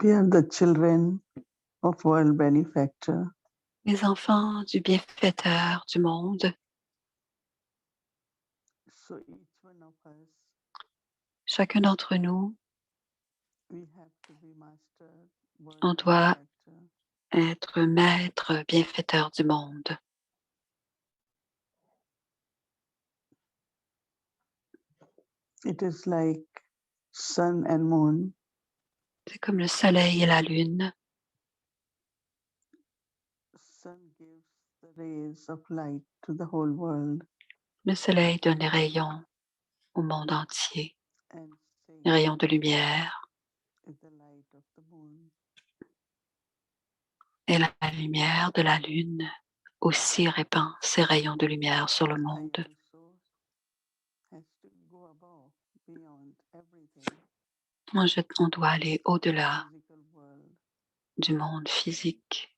We are the children of world benefactor. Les enfants du bienfaiteur du monde. So each one of us, Chacun d'entre nous, we have to be master world on doit benefactor. être maître bienfaiteur du monde. It is like sun and moon. C'est comme le soleil et la lune. Sun gives the rays of light to the whole world. Le soleil donne les rayons au monde entier, And les same rayons de lumière. is the light of the moon. Et la lumière de la lune aussi répand ses rayons de lumière sur le I monde. also has to go above, beyond everything. On doit aller au-delà Physical world. du monde physique.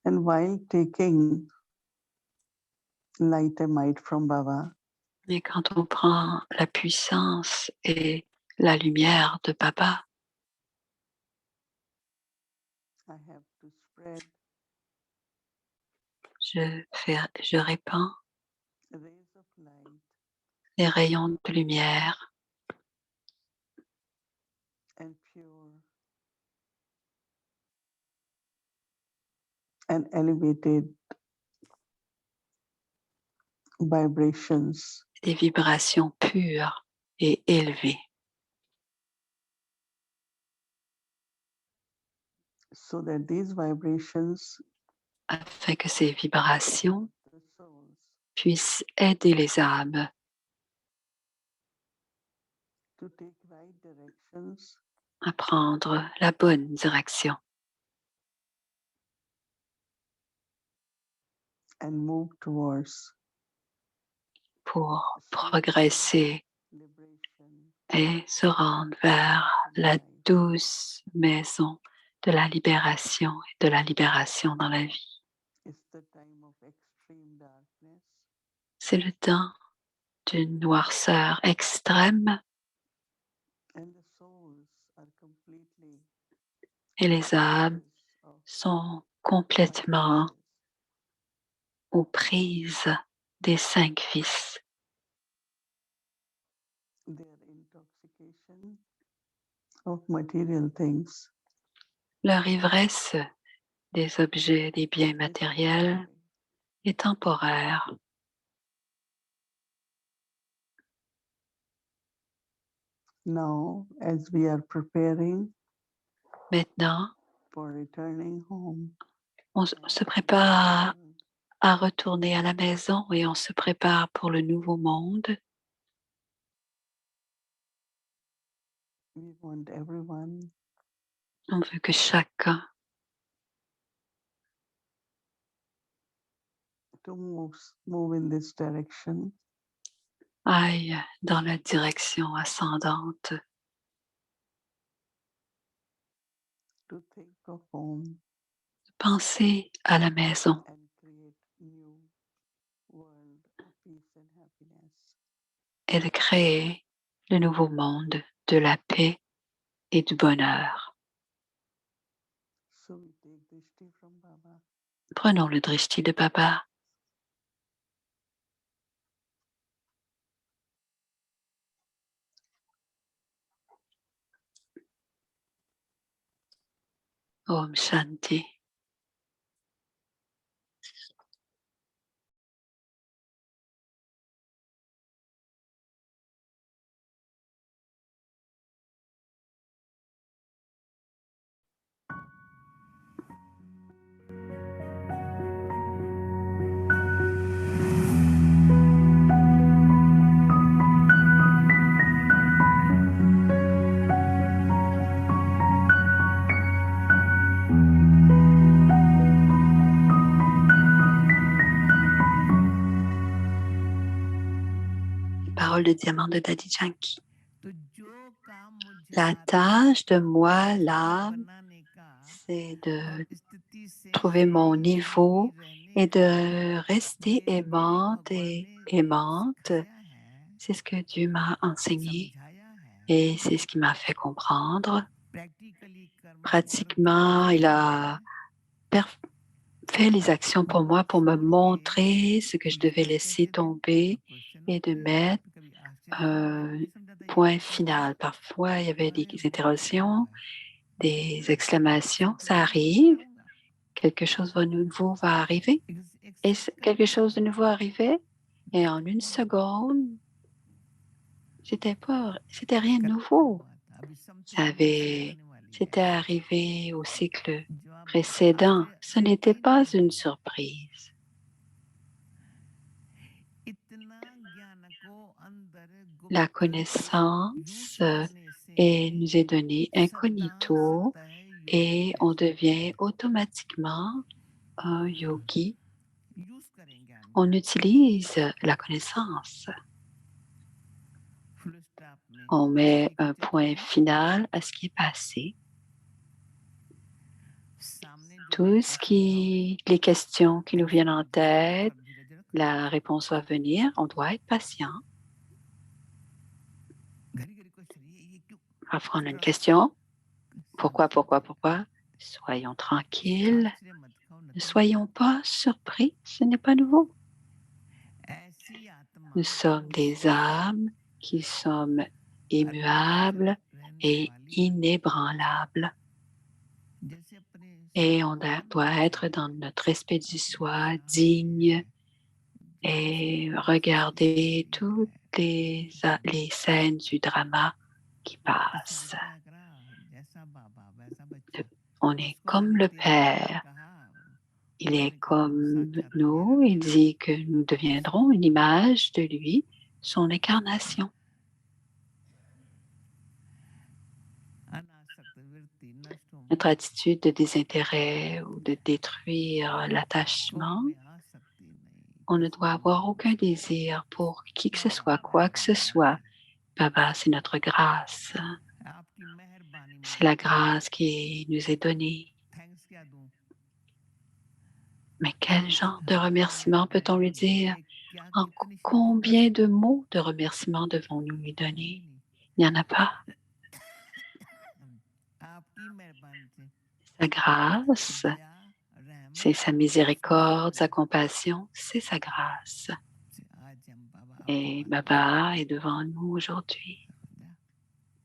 And while taking light and might from Baba, Et quand on prend la puissance et la lumière de Baba, I have to spread je répands rays of light les rayons de lumière and pure and elevated vibrations des vibrations pures et élevées, so that these vibrations afin que ces vibrations the souls puissent aider les âmes to take right directions à prendre la bonne direction and move towards pour progresser liberation et se rendre vers la douce maison de la libération et de la libération dans la vie. is the time of extreme darkness C'est le temps d'une noirceur extrême and the souls are completely et les âmes of sont complètement aux prises des 5 vices. their intoxication of material things Leur ivresse des objets, des biens matériels est temporaire. now as we are preparing Maintenant, for returning home on se prépare à retourner à la maison et on se prépare pour le nouveau monde. we want everyone On veut que chacun to move in this direction aille dans la direction ascendante, to think of home penser à la maison and create new world of peace and happiness. et de créer le nouveau monde de la paix et du bonheur. So we take Drishti from Baba Prenons le drishti de Baba. Om Shanti. Parole de diamant de Daddy Yankee. La tâche de moi, l'âme, c'est de trouver mon niveau et de rester aimante et aimante. C'est ce que Dieu m'a enseigné et c'est ce qui m'a fait comprendre. Pratiquement, il a fait les actions pour moi pour me montrer ce que je devais laisser tomber et de mettre un point final. Parfois, il y avait des interrogations, des exclamations. Ça arrive, quelque chose de nouveau va arriver. Et quelque chose de nouveau arrivait et en une seconde, c'était rien de nouveau. C'était arrivé au cycle précédent. Ce n'était pas une surprise. La connaissance nous est donnée incognito et on devient automatiquement un yogi. On utilise la connaissance. On met un point final à ce qui est passé. Les questions qui nous viennent en tête, la réponse va venir. On doit être patient. Parfois, on a une question. Pourquoi? Soyons tranquilles. Ne soyons pas surpris. Ce n'est pas nouveau. Nous sommes des âmes qui sommes immuables et inébranlables. Et on doit être dans notre respect du soi, digne, et regarder toutes les scènes du drama qui passent. On est comme le Père. Il est comme nous. Il dit que nous deviendrons une image de lui, son incarnation. Notre attitude de désintérêt ou de détruire l'attachement, on ne doit avoir aucun désir pour qui que ce soit, quoi que ce soit. Baba, c'est notre grâce. C'est la grâce qui nous est donnée. Mais quel genre de remerciement peut-on lui dire? En combien de mots de remerciement devons-nous lui donner? Il n'y en a pas. Sa grâce, c'est sa miséricorde, sa compassion, c'est sa grâce. Et Baba est devant nous aujourd'hui.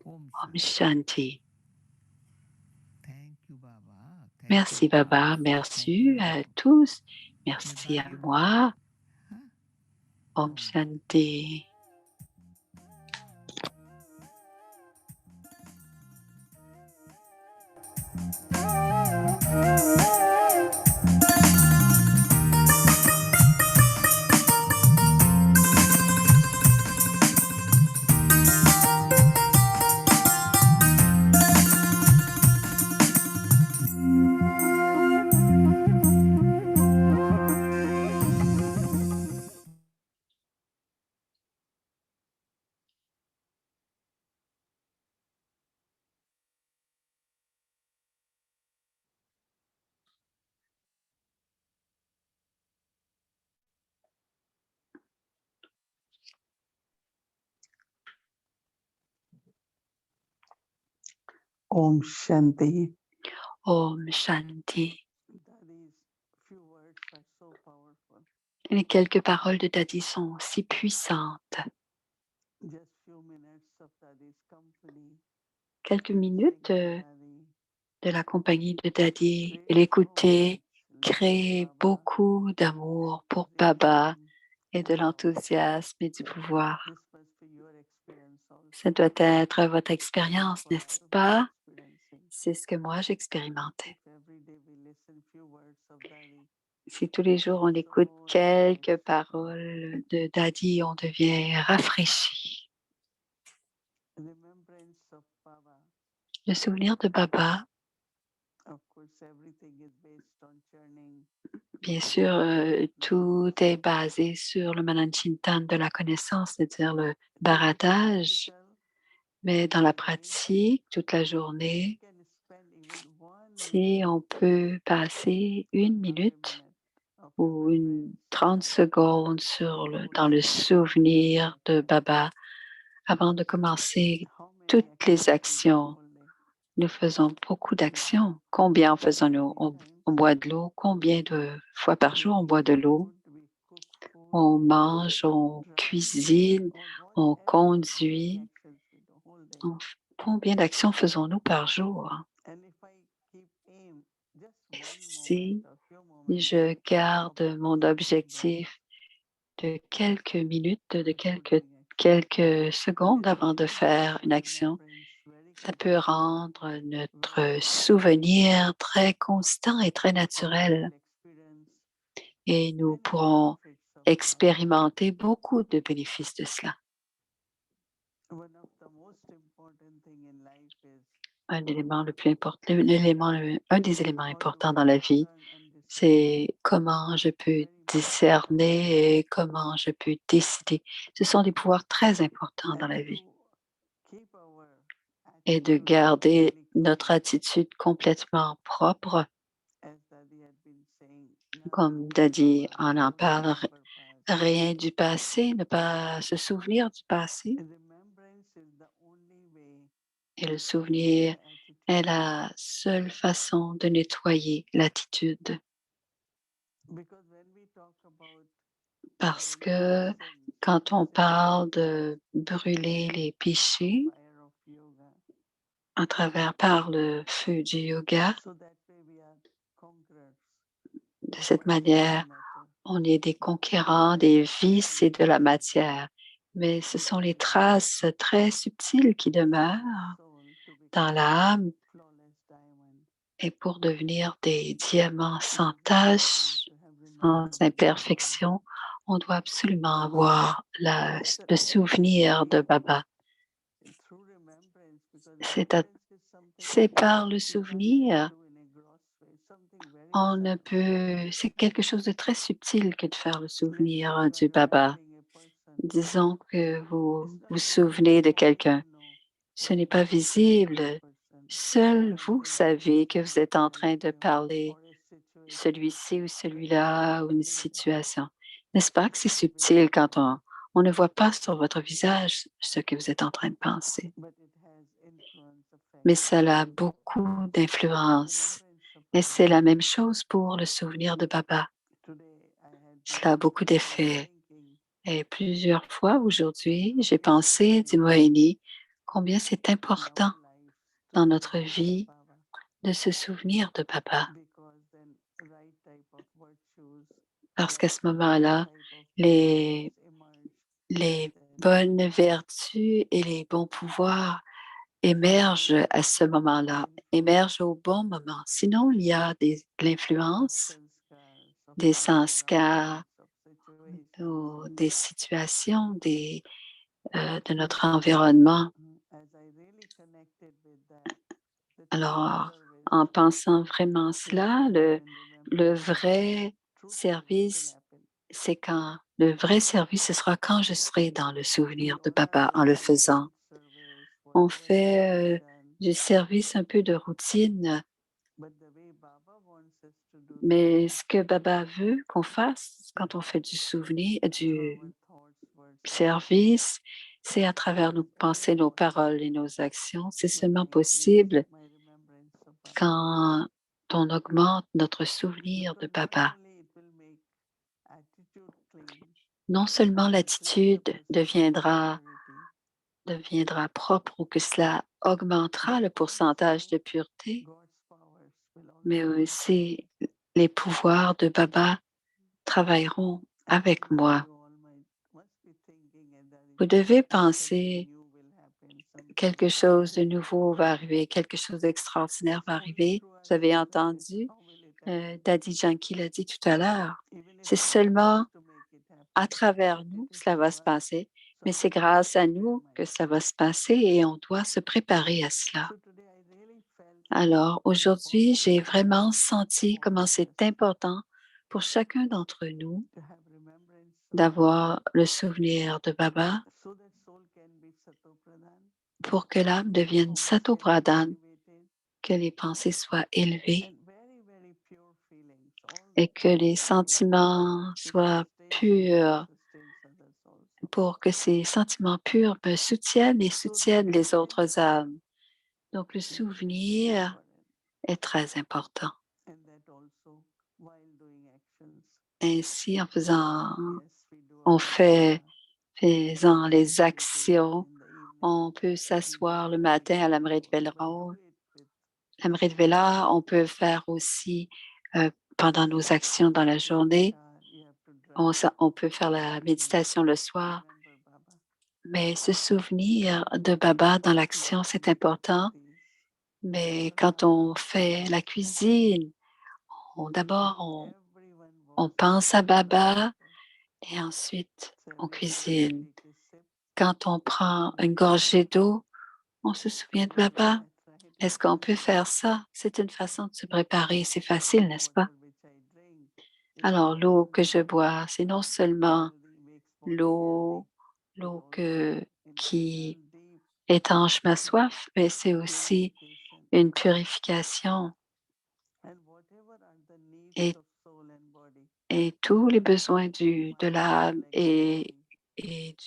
Om Shanti. Merci Baba, merci à tous, merci à moi. Om Shanti. Om Shanti. Om Shanti. Daddy's few words are so powerful. Les quelques paroles de Daddy sont si puissantes. Just few minutes of Daddy's company. Quelques minutes Daddy. de la compagnie de Daddy et l'écouter crée beaucoup d'amour pour Baba et de l'enthousiasme et du pouvoir. This must be your experience also. Ça doit être votre expérience, n'est-ce pas? C'est ce que moi j'expérimentais. Every day we listen few words of Daddy. Si tous les jours on écoute quelques paroles de Daddy, on devient rafraîchi. Remembrance of Baba. Le souvenir de Baba, Of course, everything is based on churning. bien sûr, tout est basé sur le Mananchintan de la connaissance, c'est-à-dire le baratage. Mais dans la pratique, toute la journée, si on peut passer 1 minute ou 30 secondes dans le souvenir de Baba avant de commencer toutes les actions. Nous faisons beaucoup d'actions. Combien en faisons-nous? On boit de l'eau. Combien de fois par jour on boit de l'eau? On mange, on cuisine, on conduit. Combien d'actions faisons-nous par jour? Et si je garde mon objectif de quelques minutes, de quelques secondes avant de faire une action, ça peut rendre notre souvenir très constant et très naturel. Et nous pourrons expérimenter beaucoup de bénéfices de cela. Un des éléments importants dans la vie, c'est comment je peux discerner et comment je peux décider. Ce sont des pouvoirs très importants dans la vie. Et de garder notre attitude complètement propre, comme Daddy en parle, rien du passé, ne pas se souvenir du passé. Et le souvenir est la seule façon de nettoyer l'attitude. Parce que quand on parle de brûler les péchés par le feu du yoga, de cette manière, on est des conquérants des vices et de la matière. Mais ce sont les traces très subtiles qui demeurent dans l'âme. Et pour devenir des diamants sans tache, sans imperfection, on doit absolument avoir le souvenir de Baba. C'est par le souvenir, c'est quelque chose de très subtil que de faire le souvenir du Baba. Disons que vous vous souvenez de quelqu'un. Ce n'est pas visible. Seul vous savez que vous êtes en train de parler celui-ci ou celui-là ou une situation. N'est-ce pas que c'est subtil quand on ne voit pas sur votre visage ce que vous êtes en train de penser? Mais cela a beaucoup d'influence. Et c'est la même chose pour le souvenir de Baba. Cela a beaucoup d'effets. Et plusieurs fois aujourd'hui, j'ai pensé, dit Moeni, combien c'est important dans notre vie de se souvenir de Baba. Parce qu'à ce moment-là, les bonnes vertus et les bons pouvoirs émergent à ce moment-là, émergent au bon moment. Sinon, il y a de l'influence, des sanskars, des situations, de notre environnement. Alors, en pensant vraiment cela, le vrai service, le vrai service, ce sera quand je serai dans le souvenir de Baba en le faisant. On fait du service un peu de routine, mais ce que Baba veut qu'on fasse quand on fait du service, c'est à travers nos pensées, nos paroles et nos actions. C'est seulement possible quand on augmente notre souvenir de Baba. Non seulement l'attitude deviendra propre ou que cela augmentera le pourcentage de pureté, mais aussi les pouvoirs de Baba travailleront avec moi. Vous devez penser quelque chose de nouveau va arriver, quelque chose d'extraordinaire va arriver. Vous avez entendu, Daddy Janki l'a dit tout à l'heure. C'est seulement à travers nous que cela va se passer, mais c'est grâce à nous que cela va se passer et on doit se préparer à cela. Alors, aujourd'hui, j'ai vraiment senti comment c'est important pour chacun d'entre nous d'avoir le souvenir de Baba pour que l'âme devienne Sato Pradhan, que les pensées soient élevées et que les sentiments soient purs, pour que ces sentiments purs me soutiennent et soutiennent les autres âmes. Donc, le souvenir est très important. Ainsi, faisant les actions, on peut s'asseoir le matin à l'Amrit Vela. On peut faire aussi pendant nos actions dans la journée. On peut faire la méditation le soir. Mais se souvenir de Baba dans l'action, c'est important. Mais quand on fait la cuisine, d'abord, on pense à Baba et ensuite on cuisine. Quand on prend une gorgée d'eau, on se souvient de Baba. Est-ce qu'on peut faire ça? C'est une façon de se préparer. C'est facile, n'est-ce pas? Alors, l'eau que je bois, c'est non seulement l'eau, qui étanche ma soif, mais c'est aussi une purification et, et tous les besoins de l'âme et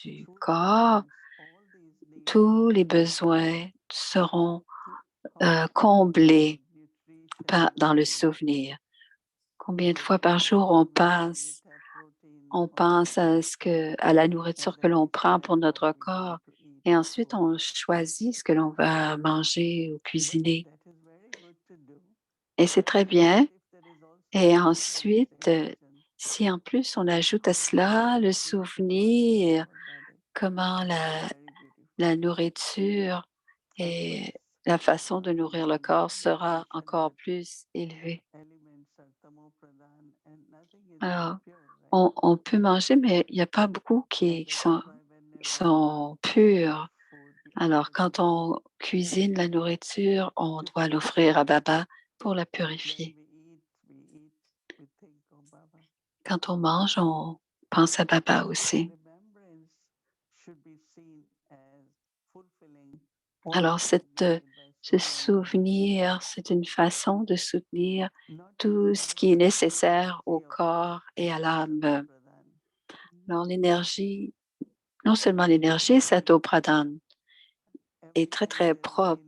du corps, tous les besoins seront comblés dans le souvenir. Combien de fois par jour on pense à la nourriture que l'on prend pour notre corps et ensuite on choisit ce que l'on va manger ou cuisiner. Et c'est très bien. Et ensuite, si en plus on ajoute à cela le souvenir, comment la nourriture et la façon de nourrir le corps sera encore plus élevée. Alors, on peut manger, mais il n'y a pas beaucoup qui sont purs. Alors, quand on cuisine la nourriture, on doit l'offrir à Baba pour la purifier. Quand on mange, on pense à Baba aussi. Alors, ce souvenir, c'est une façon de soutenir tout ce qui est nécessaire au corps et à l'âme. Alors, l'énergie, non seulement l'énergie, Sato Pradhan, est très, très propre.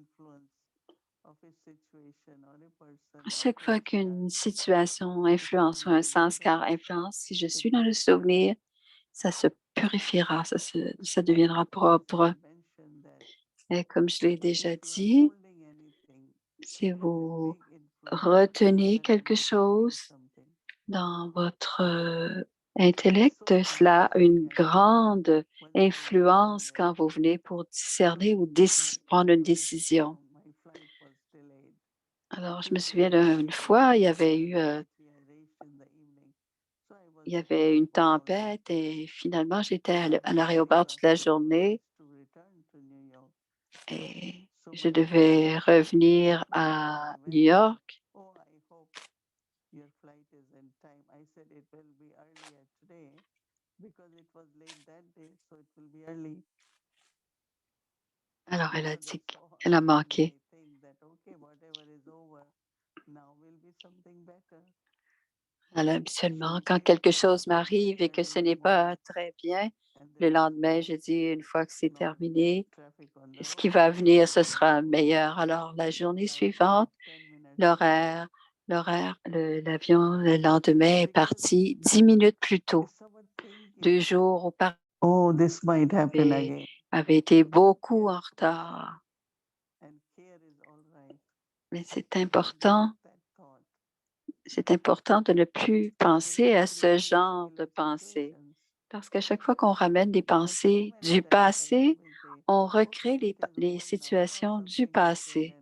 Chaque fois qu'une situation influence ou un sanskar influence, si je suis dans le souvenir, ça se purifiera, ça deviendra propre. Et comme je l'ai déjà dit, si vous retenez quelque chose dans votre intellect, cela a une grande influence quand vous venez pour discerner ou prendre une décision. Alors, je me souviens d'une fois, il y avait une tempête et finalement, j'étais à l'aéroport toute la journée et je devais revenir à New York. Alors, elle a dit qu'elle a manqué. Alors, habituellement, quand quelque chose m'arrive et que ce n'est pas très bien, le lendemain, je dis, une fois que c'est terminé, ce qui va venir, ce sera meilleur. Alors, la journée suivante, l'avion, le lendemain est parti 10 minutes plus tôt. 2 jours auparavant, avait été beaucoup en retard. Mais c'est important de ne plus penser à ce genre de pensée. Parce qu'à chaque fois qu'on ramène des pensées du passé, on recrée les situations du passé.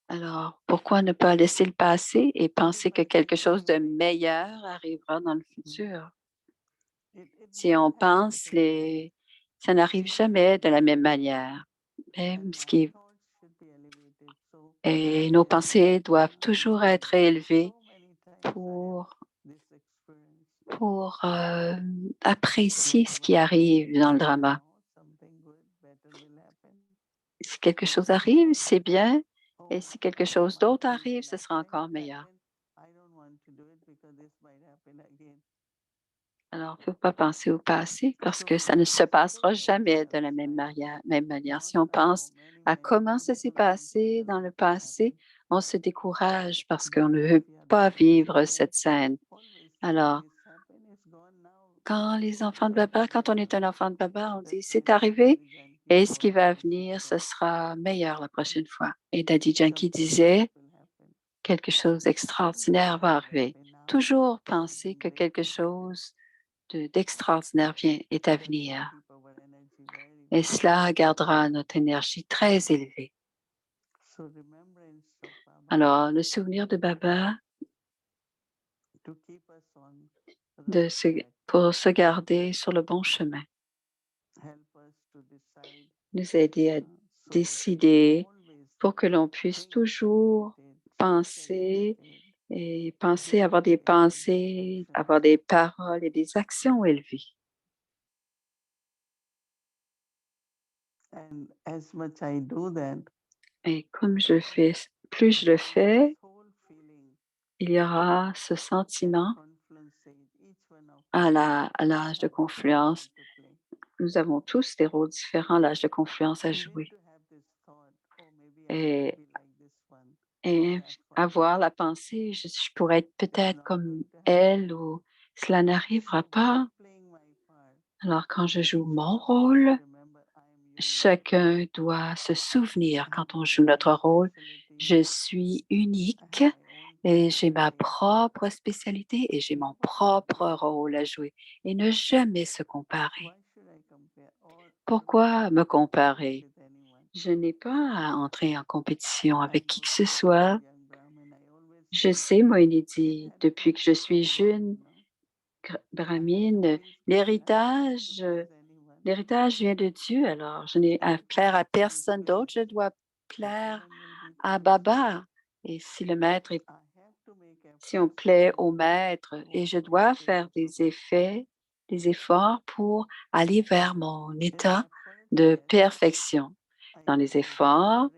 Alors, pourquoi ne pas laisser le passé et penser que quelque chose de meilleur arrivera dans le futur? Si on pense, ça n'arrive jamais de la même manière. Même et nos pensées doivent toujours être élevées pour apprécier ce qui arrive dans le drama. Si quelque chose arrive, c'est bien, et si quelque chose d'autre arrive, ce sera encore meilleur. Alors, il ne faut pas penser au passé parce que ça ne se passera jamais de la même manière. Si on pense à comment ça s'est passé dans le passé, on se décourage parce qu'on ne veut pas vivre cette scène. Alors, quand on est un enfant de Baba, on dit c'est arrivé et ce qui va venir, ce sera meilleur la prochaine fois. Et Daddy Yankee disait quelque chose d'extraordinaire va arriver. Toujours penser que quelque chose d'extraordinaire est à venir. Et cela gardera notre énergie très élevée. Alors, le souvenir de Baba pour se garder sur le bon chemin, nous aider à décider pour que l'on puisse toujours penser et avoir des pensées, avoir des paroles et des actions élevées. Et comme plus je le fais, il y aura ce sentiment à l'âge de confluence. Nous avons tous des rôles différents à l'âge de confluence à jouer. Et avoir la pensée, je pourrais être peut-être comme elle ou cela n'arrivera pas. Alors, quand je joue mon rôle, chacun doit se souvenir quand on joue notre rôle, je suis unique et j'ai ma propre spécialité et j'ai mon propre rôle à jouer et ne jamais se comparer. Pourquoi me comparer? Je n'ai pas à entrer en compétition avec qui que ce soit. Je sais, Moïni dit, depuis que je suis jeune brahmine, l'héritage vient de Dieu, alors je n'ai à plaire à personne d'autre, je dois plaire à Baba. Et si on plaît au maître, et je dois faire des efforts pour aller vers mon état de perfection. Dans les efforts,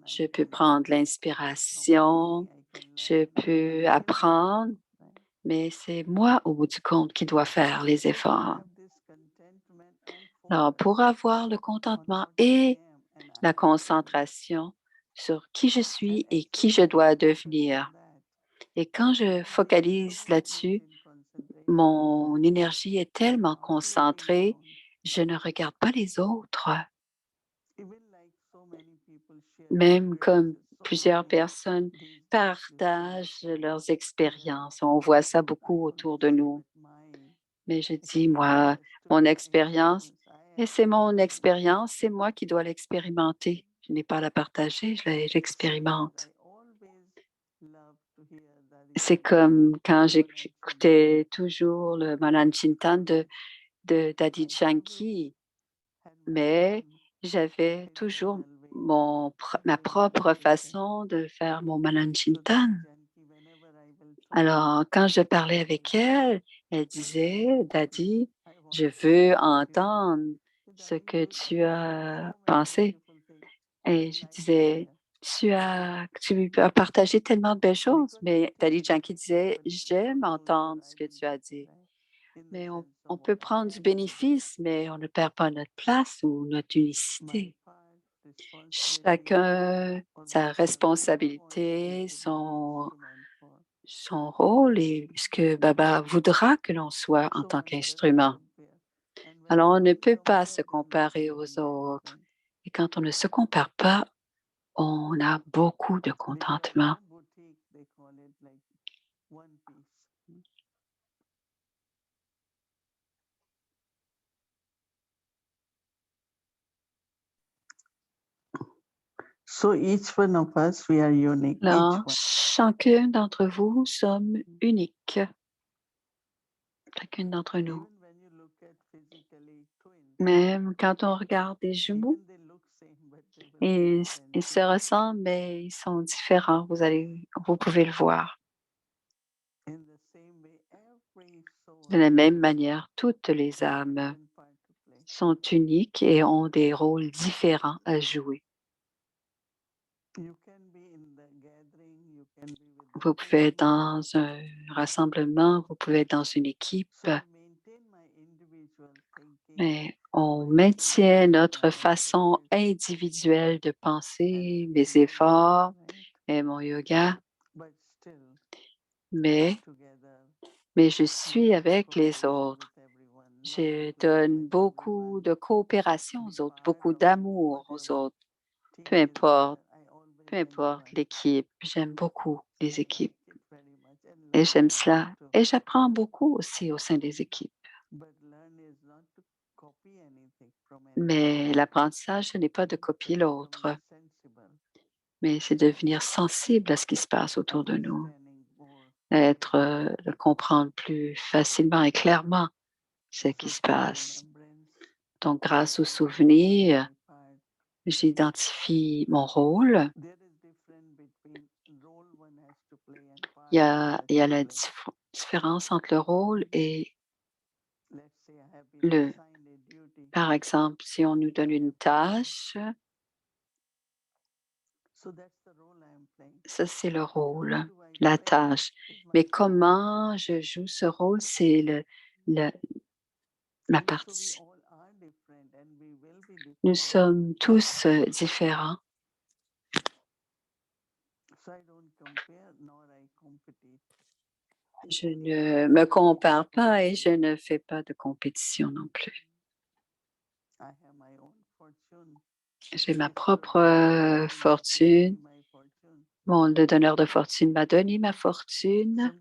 je peux prendre l'inspiration, je peux apprendre, mais c'est moi, au bout du compte, qui dois faire les efforts. Alors, pour avoir le contentement et la concentration sur qui je suis et qui je dois devenir. Et quand je focalise là-dessus, mon énergie est tellement concentrée, je ne regarde pas les autres. Même comme plusieurs personnes partagent leurs expériences. On voit ça beaucoup autour de nous. Mais je dis, moi, mon expérience, et c'est mon expérience, c'est moi qui dois l'expérimenter. Je n'ai pas à la partager, je l'expérimente. C'est comme quand j'écoutais toujours le Manan Chintan de Daddy Yankee, mais j'avais toujours ma propre façon de faire mon Manan Chintan. Alors, quand je parlais avec elle, elle disait, Daddy, je veux entendre ce que tu as pensé. Et je disais, tu as partagé tellement de belles choses. Mais Daddy Yankee disait, j'aime entendre ce que tu as dit. Mais on peut prendre du bénéfice, mais on ne perd pas notre place ou notre unicité. Chacun, sa responsabilité, son rôle et ce que Baba voudra que l'on soit en tant qu'instrument. Alors, on ne peut pas se comparer aux autres. Et quand on ne se compare pas, on a beaucoup de contentement. Alors, chacun d'entre vous sommes uniques, chacune d'entre nous. Même quand on regarde des jumeaux, ils se ressemblent, mais ils sont différents. Vous pouvez le voir. De la même manière, toutes les âmes sont uniques et ont des rôles différents à jouer. Vous pouvez être dans un rassemblement, vous pouvez être dans une équipe, mais on maintient notre façon individuelle de penser, mes efforts et mon yoga, mais je suis avec les autres. Je donne beaucoup de coopération aux autres, beaucoup d'amour aux autres, peu importe, l'équipe. J'aime beaucoup les équipes et j'aime cela. Et j'apprends beaucoup aussi au sein des équipes. Mais l'apprentissage, ce n'est pas de copier l'autre, mais c'est de devenir sensible à ce qui se passe autour de nous, de comprendre plus facilement et clairement ce qui se passe. Donc, grâce aux souvenirs, j'identifie mon rôle. Il y a la différence entre le rôle et par exemple, si on nous donne une tâche, ça c'est le rôle, la tâche. Mais comment je joue ce rôle, c'est ma partie. Nous sommes tous différents. Je ne me compare pas et je ne fais pas de compétition non plus. J'ai ma propre fortune. Le donneur de fortune m'a donné ma fortune.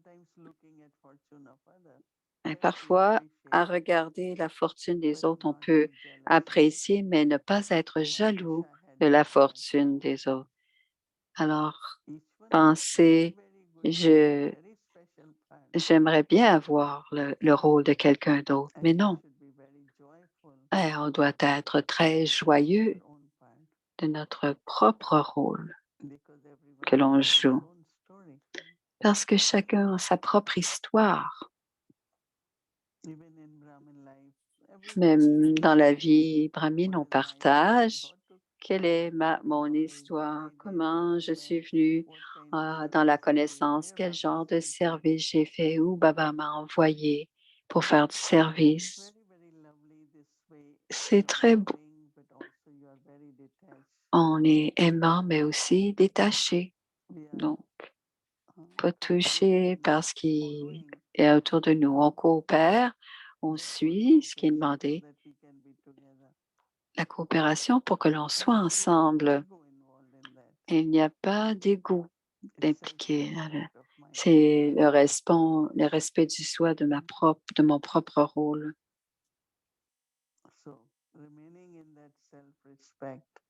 Et parfois, à regarder la fortune des autres, on peut apprécier, mais ne pas être jaloux de la fortune des autres. Alors, penser, j'aimerais bien avoir le rôle de quelqu'un d'autre, mais non. On doit être très joyeux de notre propre rôle que l'on joue, parce que chacun a sa propre histoire. Même dans la vie brahmine, on partage quelle est mon histoire, comment je suis venue dans la connaissance, quel genre de service j'ai fait, où Baba m'a envoyé pour faire du service. C'est très beau. On est aimant, mais aussi détaché. Donc, pas touché par ce qui est autour de nous. On coopère, on suit ce qui est demandé. La coopération pour que l'on soit ensemble. Et il n'y a pas d'ego impliqué. C'est le respect du soi de mon propre rôle.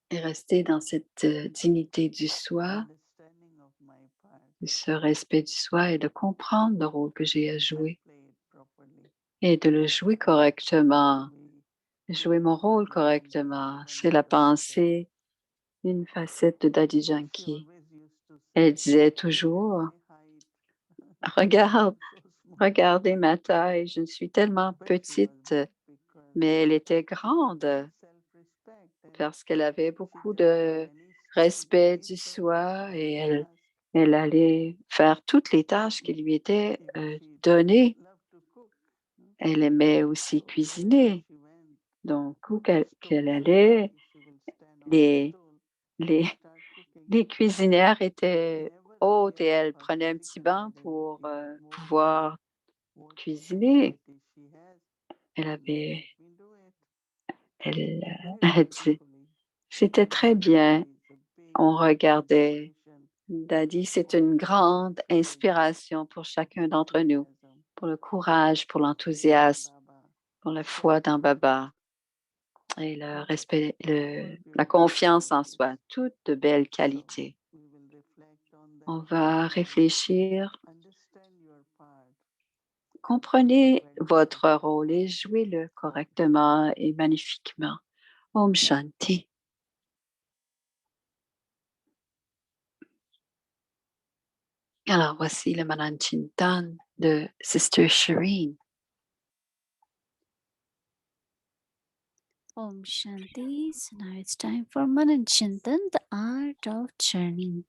Et rester dans cette dignité du soi, ce respect du soi et de comprendre le rôle que j'ai à jouer et de le jouer correctement, jouer mon rôle correctement. C'est la pensée, une facette de Daddy Yankee. Elle disait toujours, regardez ma taille, je ne suis tellement petite, mais elle était grande parce qu'elle avait beaucoup de respect du soi et elle allait faire toutes les tâches qui lui étaient données. Elle aimait aussi cuisiner. Donc, où qu'elle allait, les, les, les cuisinières étaient hautes et elle prenait un petit banc pour pouvoir cuisiner. Elle a dit, c'était très bien. On regardait. Daddy, c'est une grande inspiration pour chacun d'entre nous, pour le courage, pour l'enthousiasme, pour la foi dans Baba et le respect, la confiance en soi, toutes de belles qualités. On va réfléchir. Comprenez votre rôle et jouez-le correctement et magnifiquement. Om Shanti. Alors, voici le Manan Chintan de Sister Shireen. Om Shanti. So now it's time for Manan Chintan, the art of churning.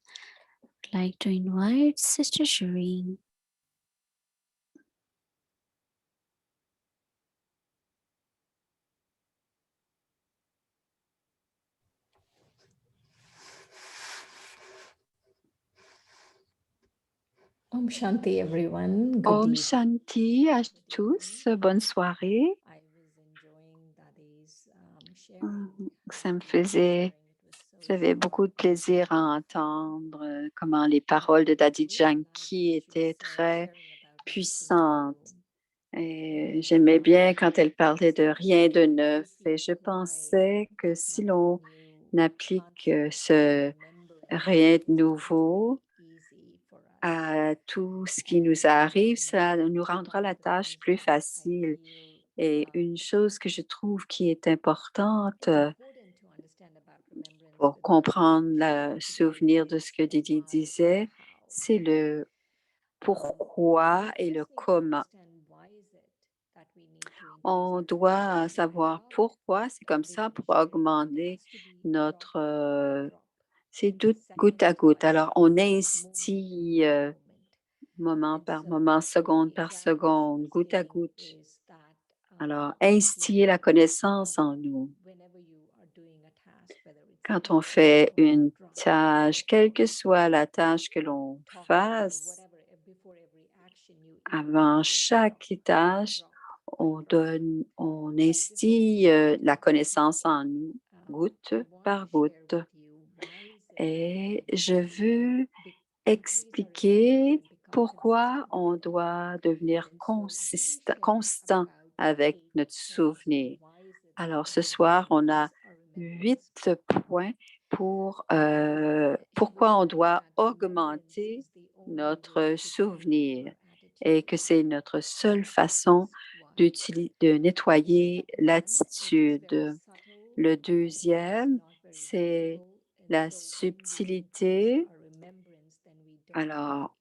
like to invite Sister Shireen. Om Shanti, everyone. Good Om evening. Shanti à tous, bonne soirée. I was enjoying Dadi's sharing. Ça me faisait, j'avais beaucoup de plaisir à entendre comment les paroles de Dadi Janki étaient très puissantes. Et j'aimais bien quand elle parlait de rien de neuf et je pensais que si l'on applique ce rien de nouveau à tout ce qui nous arrive, ça nous rendra la tâche plus facile. Et une chose que je trouve qui est importante pour comprendre le souvenir de ce que Didi disait, c'est le pourquoi et le comment. On doit savoir pourquoi c'est comme ça pour augmenter notre... c'est goutte à goutte. Alors, on instille moment par moment, seconde par seconde, goutte à goutte. Alors, instiller la connaissance en nous. Quand on fait une tâche, quelle que soit la tâche que l'on fasse, avant chaque tâche, on instille la connaissance en nous, goutte par goutte. Et je veux expliquer pourquoi on doit devenir constant avec notre souvenir. Alors, ce soir, on a 8 points pour pourquoi on doit augmenter notre souvenir et que c'est notre seule façon de nettoyer l'attitude. Le deuxième, c'est la subtilité. Alors,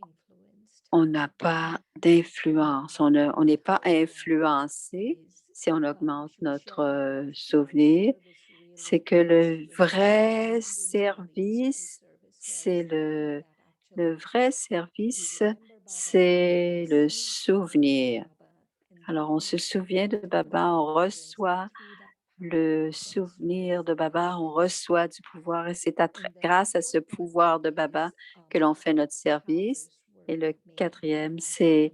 on n'a pas d'influence, on n'est pas influencé si on augmente notre souvenir. C'est que le vrai service, c'est le vrai service, c'est le souvenir. Alors, on se souvient de Baba, on reçoit le souvenir de Baba, on reçoit du pouvoir et c'est grâce à ce pouvoir de Baba que l'on fait notre service. Et le quatrième, c'est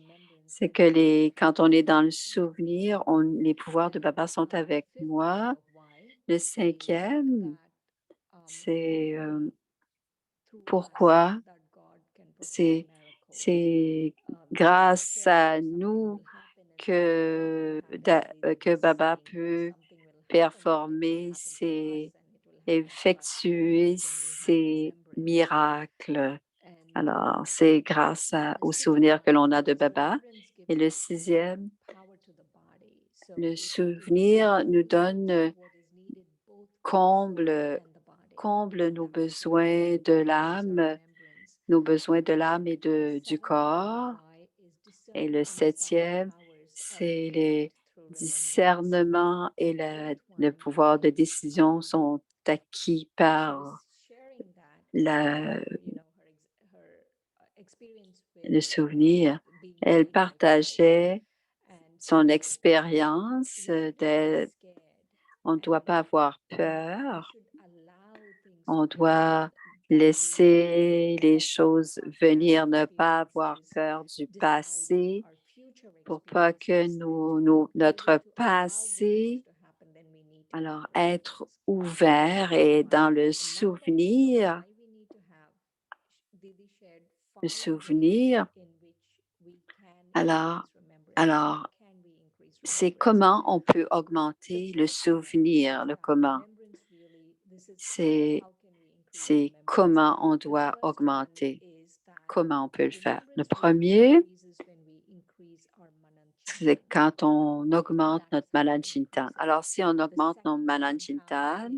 que quand on est dans le souvenir, les pouvoirs de Baba sont avec moi. Le cinquième, c'est pourquoi c'est grâce à nous que Baba peut performer effectuer ses miracles. Alors, c'est grâce au souvenir que l'on a de Baba. Et le sixième, le souvenir nous donne, comble nos besoins de l'âme, et du corps. Et le septième, c'est les discernements et le pouvoir de décision sont acquis par le souvenir. Elle partageait son expérience on ne doit pas avoir peur. On doit laisser les choses venir, ne pas avoir peur du passé pour pas que notre passé, alors être ouvert et dans le souvenir, alors c'est comment on peut augmenter le souvenir, le comment. C'est comment on doit augmenter, comment on peut le faire. Le premier, c'est quand on augmente notre Malanjintan. Alors, si on augmente notre Malanjintan,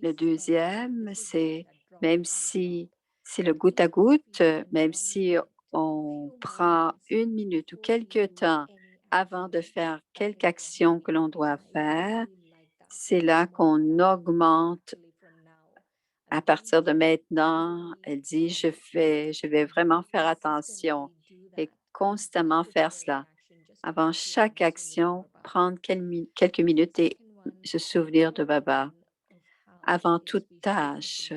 le deuxième, c'est même si c'est le goutte à goutte, même si on prend 1 minute ou quelques temps avant de faire quelque action que l'on doit faire, c'est là qu'on augmente À partir de maintenant, elle dit, je vais vraiment faire attention et constamment faire cela. Avant chaque action, prendre quelques minutes et se souvenir de Baba. Avant toute tâche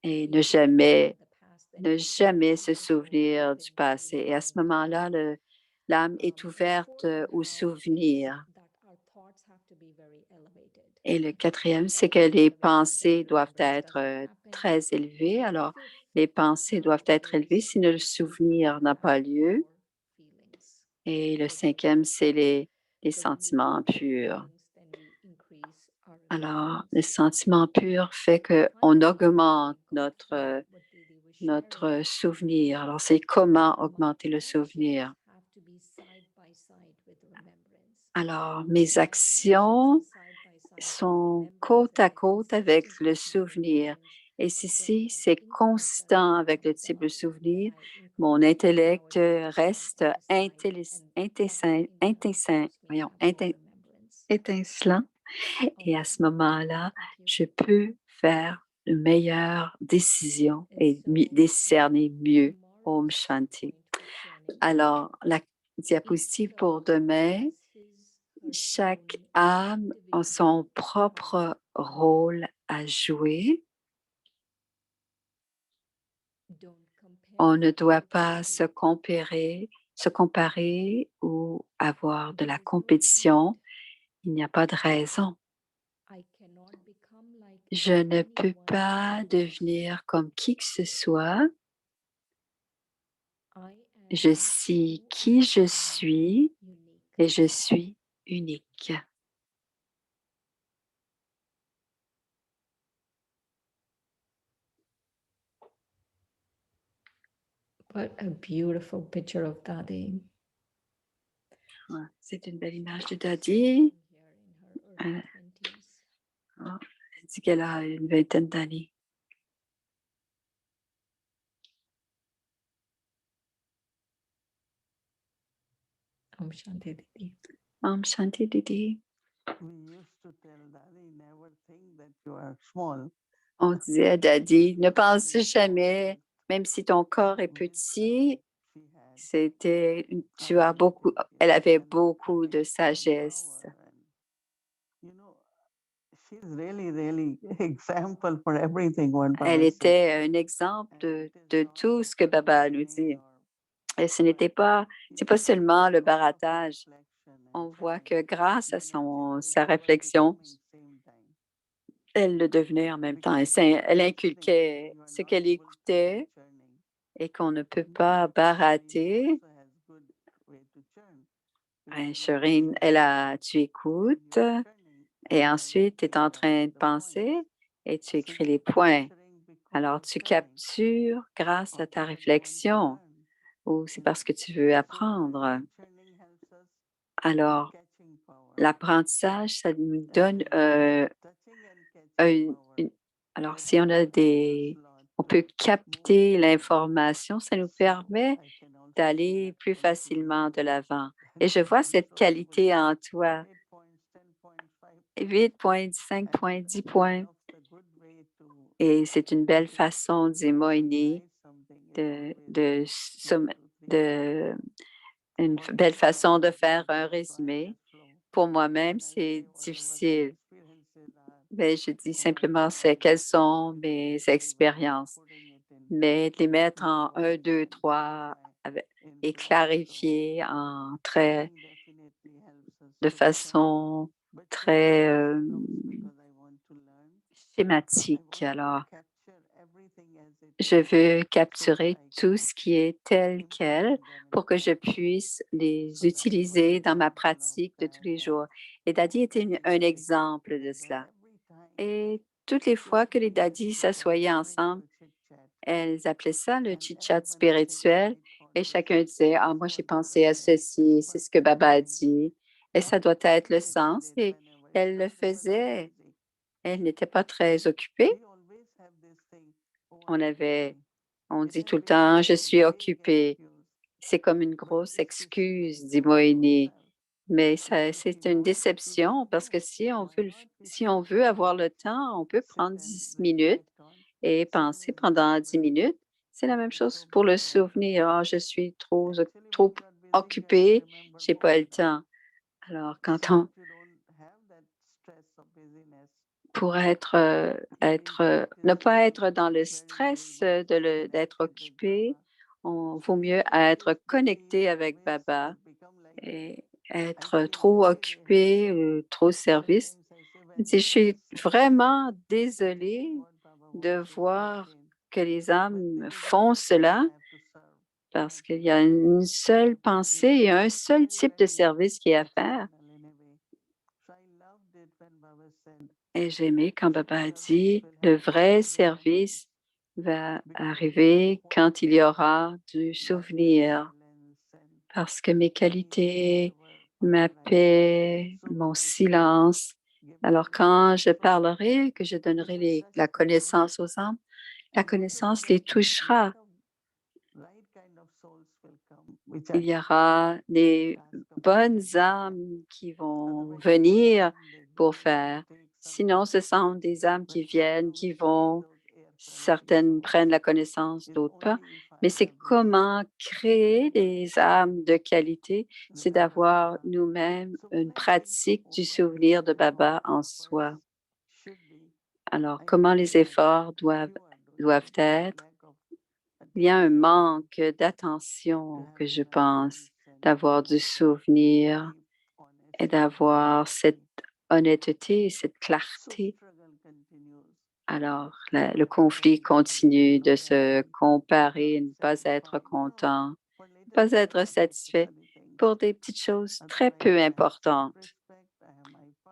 et ne jamais se souvenir du passé. Et à ce moment-là, l'âme est ouverte aux souvenirs. Et le quatrième, c'est que les pensées doivent être très élevées. Alors, les pensées doivent être élevées si le souvenir n'a pas lieu. Et le cinquième, c'est les sentiments purs. Alors, le sentiment pur fait qu'on augmente notre souvenir. Alors, c'est comment augmenter le souvenir. Alors, mes actions sont côte à côte avec le souvenir. Et si c'est constant avec le type de souvenir, mon intellect reste étincelant. Et à ce moment-là, je peux faire de meilleures décisions et discerner mieux Om Shanti. Alors, la diapositive pour demain, chaque âme a son propre rôle à jouer. On ne doit pas se comparer ou avoir de la compétition. Il n'y a pas de raison. Je ne peux pas devenir comme qui que ce soit. Je suis qui je suis et je suis unique. What a beautiful picture of Dadi. C'est une belle image de Dadi. Elle dit qu'elle a une vingtaine d'années. Om Shanti Didi. Om Shanti Didi. We used to tell Daddy, never think that you are small. On disait à Dadi, ne pense jamais, même si ton corps est petit, elle avait beaucoup de sagesse. Elle était un exemple de tout ce que Baba nous dit. Et c'est pas seulement le baratage. On voit que grâce à sa réflexion, elle le devenait en même temps. Elle inculquait ce qu'elle écoutait et qu'on ne peut pas barater. Shireen, tu écoutes et ensuite tu es en train de penser et tu écris les points. Alors, tu captures grâce à ta réflexion ou c'est parce que tu veux apprendre. Alors, l'apprentissage, ça nous donne alors, si on peut capter l'information, ça nous permet d'aller plus facilement de l'avant. Et je vois cette qualité en toi. 8 points, 5 points, 10 points. Et c'est une belle façon, d'Imoini, une belle façon de faire un résumé. Pour moi-même, c'est difficile. Mais je dis simplement quelles sont mes expériences. Mais de les mettre en 1, 2, 3 et clarifier de façon très schématique. Alors, je veux capturer tout ce qui est tel quel pour que je puisse les utiliser dans ma pratique de tous les jours. Et Dadi était un exemple de cela. Et toutes les fois que les daddies s'assoyaient ensemble, elles appelaient ça le chit-chat spirituel et chacun disait, ah, moi j'ai pensé à ceci, c'est ce que Baba a dit et ça doit être le sens et elle le faisait. Elle n'était pas très occupée. On dit tout le temps, je suis occupée. C'est comme une grosse excuse, dit Moïni. Mais c'est une déception parce que si on veut avoir le temps, on peut prendre 10 minutes et penser pendant 10 minutes. C'est la même chose pour le souvenir. Ah, je suis trop occupée, j'ai pas le temps. Alors, pour ne pas être dans le stress d'être occupé, on vaut mieux être connecté avec Baba et être trop occupé ou trop service. Je suis vraiment désolée de voir que les âmes font cela parce qu'il y a une seule pensée et un seul type de service qui est à faire. Et j'ai aimé quand Baba a dit, le vrai service va arriver quand il y aura du souvenir, parce que mes qualités, ma paix, mon silence. Alors quand je parlerai, que je donnerai la connaissance aux âmes, la connaissance les touchera. Il y aura des bonnes âmes qui vont venir pour faire. Sinon, ce sont des âmes qui viennent, qui vont. Certaines prennent la connaissance, d'autres pas. Mais c'est comment créer des âmes de qualité, c'est d'avoir nous-mêmes une pratique du souvenir de Baba en soi. Alors, comment les efforts doivent être? Il y a un manque d'attention que je pense, d'avoir du souvenir et d'avoir cette honnêteté, cette clarté. Alors, le conflit continue de se comparer, ne pas être content, ne pas être satisfait pour des petites choses très peu importantes.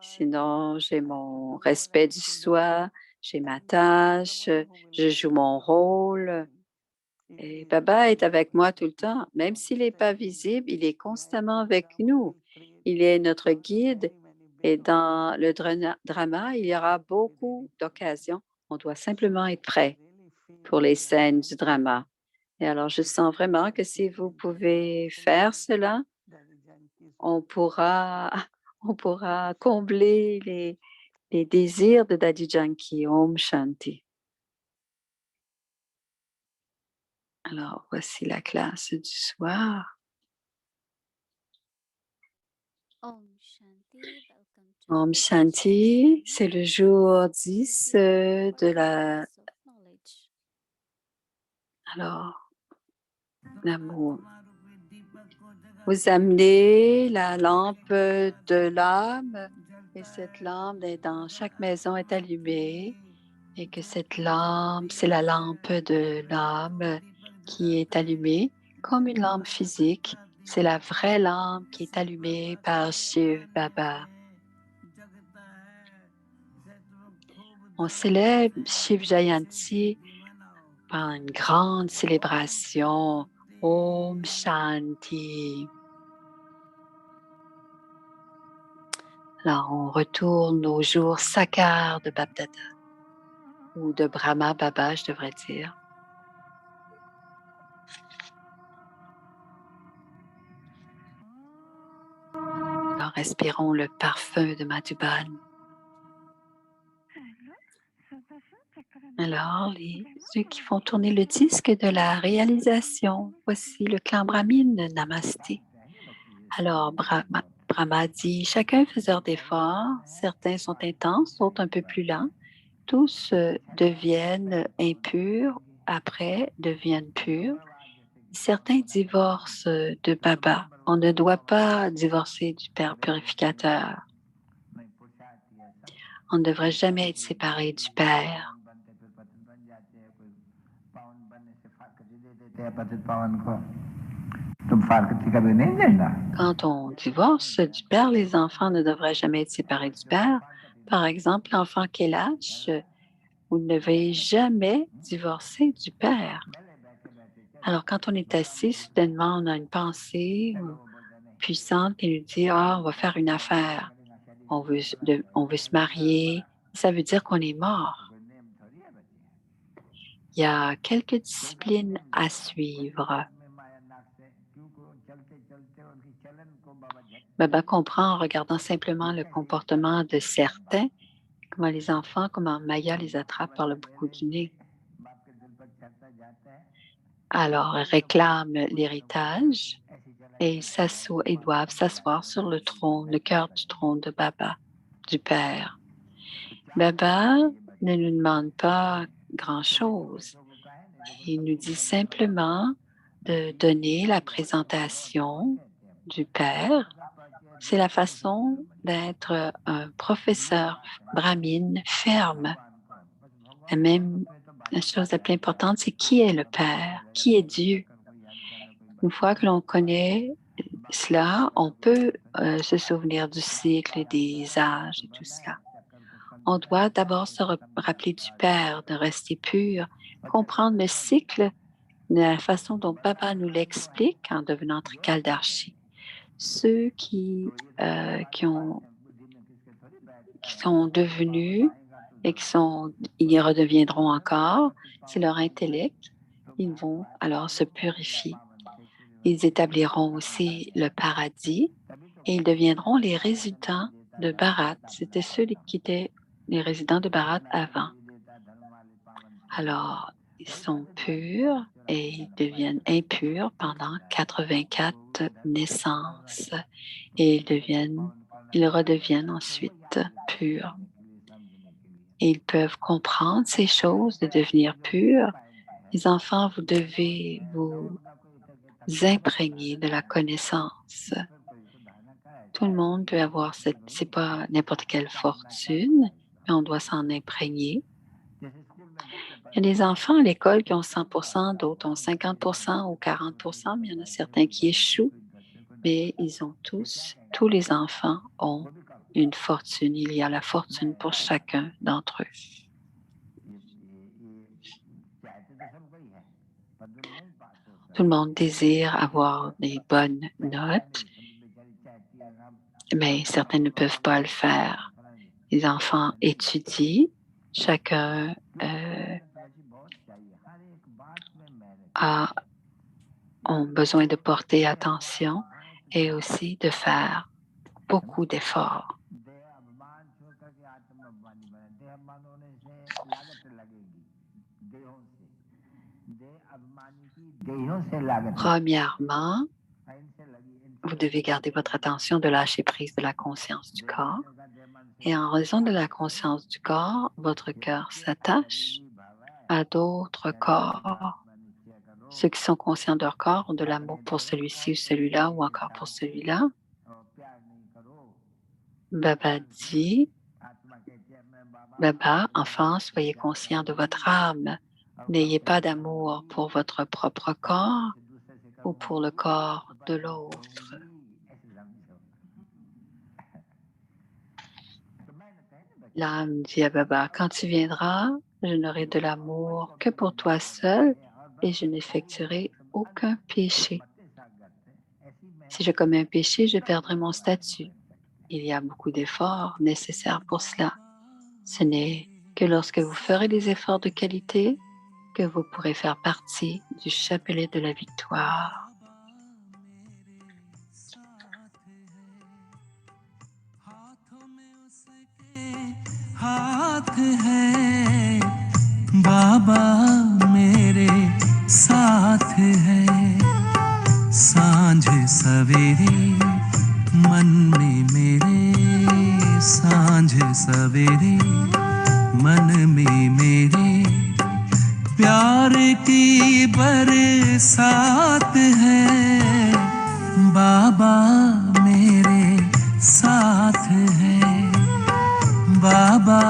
Sinon, j'ai mon respect du soi, j'ai ma tâche, je joue mon rôle. Et Baba est avec moi tout le temps. Même s'il n'est pas visible, il est constamment avec nous. Il est notre guide. Et dans le drama, il y aura beaucoup d'occasions. On doit simplement être prêt pour les scènes du drama. Et alors, je sens vraiment que si vous pouvez faire cela, on pourra, on pourra combler les désirs de Daddy Janki. Om Shanti. Alors, voici la classe du soir. Om Shanti. Welcome to Om the Shanti, session. c'est le jour 10 de la... Knowledge. Alors, l'amour. Vous amenez la lampe de l'âme et cette lampe dans chaque maison est allumée et que cette lampe, c'est la lampe de l'âme qui est allumée comme une lampe physique. C'est la vraie lampe qui est allumée par Shiv Baba. On célèbre Shiv Jayanti par une grande célébration. Om Shanti. Alors, on retourne au jour Sakar de Bapdada, ou de Brahma Baba, je devrais dire. Alors, respirons le parfum de Madhuban. Alors, ceux qui font tourner le disque de la réalisation, voici le clan Brahmine, Namasté. Alors, Brahma dit, chacun faiseur d'efforts, certains sont intenses, d'autres un peu plus lents, tous deviennent impurs, après deviennent purs. Certains divorcent de Baba. On ne doit pas divorcer du Père purificateur. On ne devrait jamais être séparé du Père. Quand on divorce du Père, les enfants ne devraient jamais être séparés du Père. Par exemple, l'enfant Kailash, vous ne devez jamais divorcer du Père. Alors, quand on est assis, soudainement, on a une pensée puissante qui nous dit « Ah, on va faire une affaire, on veut se marier », ça veut dire qu'on est mort. Il y a quelques disciplines à suivre. Baba comprend en regardant simplement le comportement de certains, comment les enfants, comment Maya les attrape par le bout du nez. Alors, ils réclament l'héritage et ils doivent s'asseoir sur le trône, le cœur du trône de Baba, du Père. Baba ne nous demande pas grand-chose. Il nous dit simplement de donner la présentation du Père. C'est la façon d'être un professeur brahmine ferme. Et même la chose la plus importante, c'est qui est le Père, qui est Dieu. Une fois que l'on connaît cela, on peut se souvenir du cycle, des âges et tout cela. On doit d'abord se rappeler du Père, de rester pur, comprendre le cycle de la façon dont Baba nous l'explique en devenant Trikaldarshi. Ceux qui sont devenus et ils y redeviendront encore, c'est leur intellect. Ils vont alors se purifier. Ils établiront aussi le paradis et ils deviendront les résidents de Bharat. C'était ceux qui étaient les résidents de Bharat avant. Alors, ils sont purs et ils deviennent impurs pendant 84 naissances et ils redeviennent ensuite purs. Et ils peuvent comprendre ces choses de devenir purs. Les enfants, vous devez vous imprégner de la connaissance. Tout le monde peut avoir c'est pas n'importe quelle fortune, mais on doit s'en imprégner. Il y a des enfants à l'école qui ont 100%, d'autres ont 50% ou 40%, mais il y en a certains qui échouent. Mais ils ont tous les enfants ont une fortune. Il y a la fortune pour chacun d'entre eux. Tout le monde désire avoir des bonnes notes, mais certains ne peuvent pas le faire. Les enfants étudient, chacun ont besoin de porter attention et aussi de faire beaucoup d'efforts. Premièrement, vous devez garder votre attention de lâcher prise de la conscience du corps. Et en raison de la conscience du corps, votre cœur s'attache à d'autres corps. Ceux qui sont conscients de leur corps ont de l'amour pour celui-ci ou celui-là ou encore pour celui-là. Baba dit, Baba, enfant, soyez conscient de votre âme. N'ayez pas d'amour pour votre propre corps ou pour le corps de l'autre. L'âme dit à Baba, quand tu viendras, je n'aurai de l'amour que pour toi seul et je n'effectuerai aucun péché. Si je commets un péché, je perdrai mon statut. Il y a beaucoup d'efforts nécessaires pour cela. Ce n'est que lorsque vous ferez des efforts de qualité que vous pourrez faire partie du chapelet de la victoire. हाथ है बाबा मेरे साथ है सांझ सवेरे मन में मेरे सांझ सवेरे मन में मेरे प्यार की बरसात है बाबा मेरे साथ है बाबा